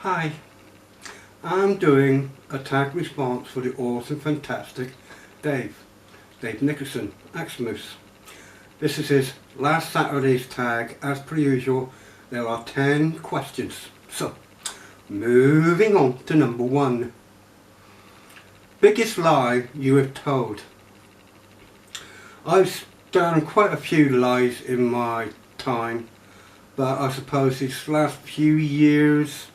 Hi, I'm doing a tag response for the awesome, fantastic Dave Nicholson, Xmas. This is his last Saturday's tag. As per usual, there are 10 questions. So, moving on to number 1. Biggest lie you have told. I've done quite a few lies in my time, but I suppose these last few years,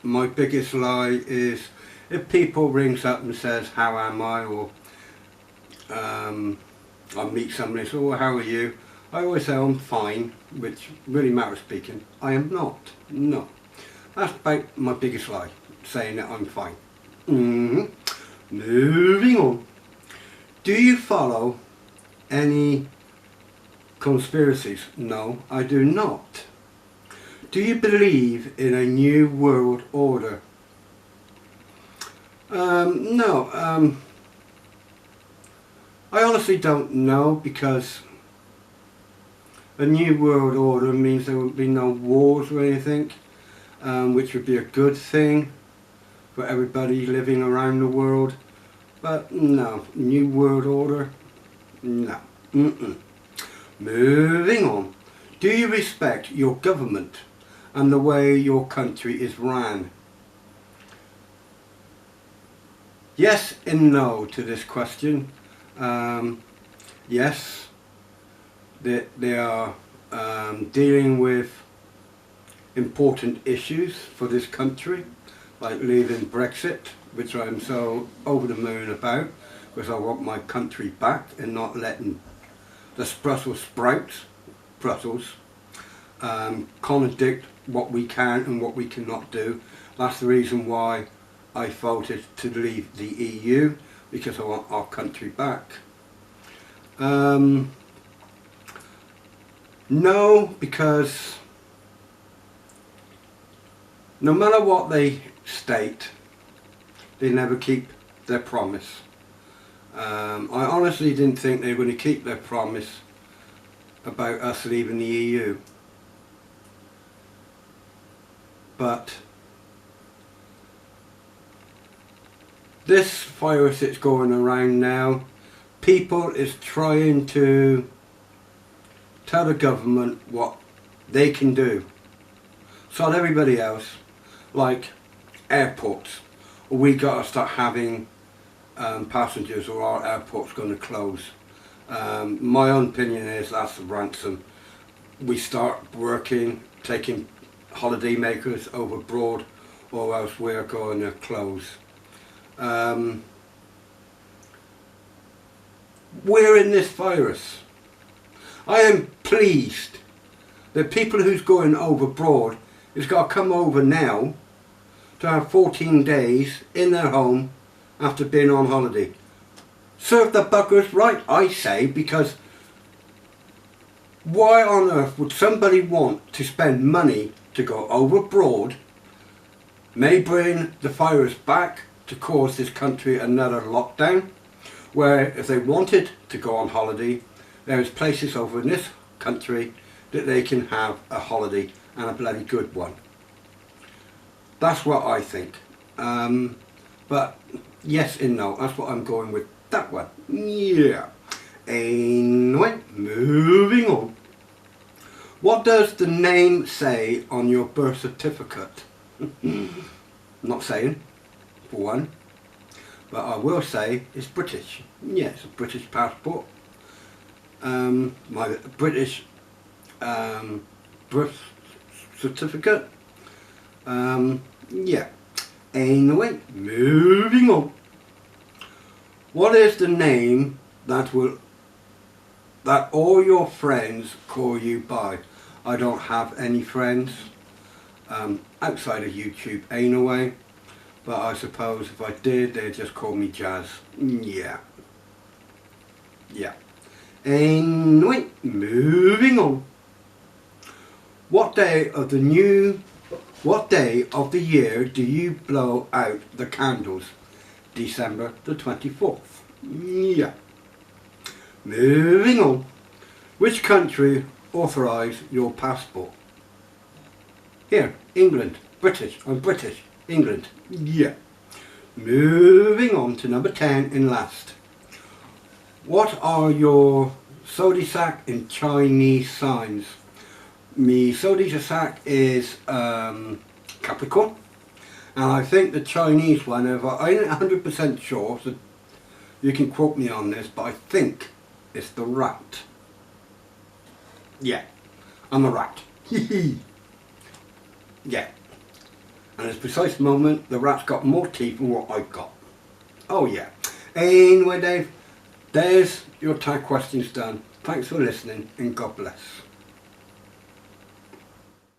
my biggest lie is if people rings up and says, how am I, or I meet somebody and say, oh, how are you? I always say I'm fine, which really matters speaking. I am not. No. That's about my biggest lie, saying that I'm fine. Moving on. Do you follow any conspiracies? No, I do not. Do you believe in a new world order? No. I honestly don't know, because a new world order means there would be no wars or anything, which would be a good thing for everybody living around the world. But no, new world order, no. Moving on. Do you respect your government and the way your country is ran? Yes and no to this question. Yes, they are dealing with important issues for this country, like leaving Brexit, which I'm so over the moon about, because I want my country back and not letting the Brussels sprouts, contradict what we can and what we cannot do. That's the reason why I voted to leave the EU, because I want our country back. No, because no matter what they state, they never keep their promise. I honestly didn't think they were going to keep their promise about us leaving the EU. But this virus that's going around now, people is trying to tell the government what they can do. So everybody else, like airports, we got to start having passengers, or our airport's going to close. My own opinion is that's a ransom. We start working, taking holiday makers over abroad, or else we're going to close. We're in this virus. I am pleased that people who's going over abroad has got to come over now to have 14 days in their home after being on holiday. Serve the buggers right, I say, because why on earth would somebody want to spend money to go over abroad, may bring the virus back to cause this country another lockdown, where if they wanted to go on holiday, there's places over in this country that they can have a holiday, and a bloody good one. That's what I think. But yes and no, that's what I'm going with, that one. Yeah. Anyway, moving on. What does the name say on your birth certificate? Not saying, for one, but I will say it's British. Yeah, it's a British passport. My British birth certificate. Yeah. Anyway, moving on. What is the name that all your friends call you by? I don't have any friends outside of YouTube anyway, but I suppose if I did, they'd just call me Jazz. Yeah. Yeah. Anyway, moving on. What day of the year do you blow out the candles? December the 24th. Yeah. Moving on. Which country authorised your passport? Here, England, British, I'm British, England, yeah. Moving on to number 10 in last. What are your zodiac in Chinese signs? My zodiac is Capricorn, and I think the Chinese one, I ain't 100% sure, so you can quote me on this, but I think it's the rat. Yeah, I'm a rat. Yeah. And at this precise moment, the rat's got more teeth than what I've got. Oh yeah. Anyway, Dave, there's your tag questions done. Thanks for listening, and God bless.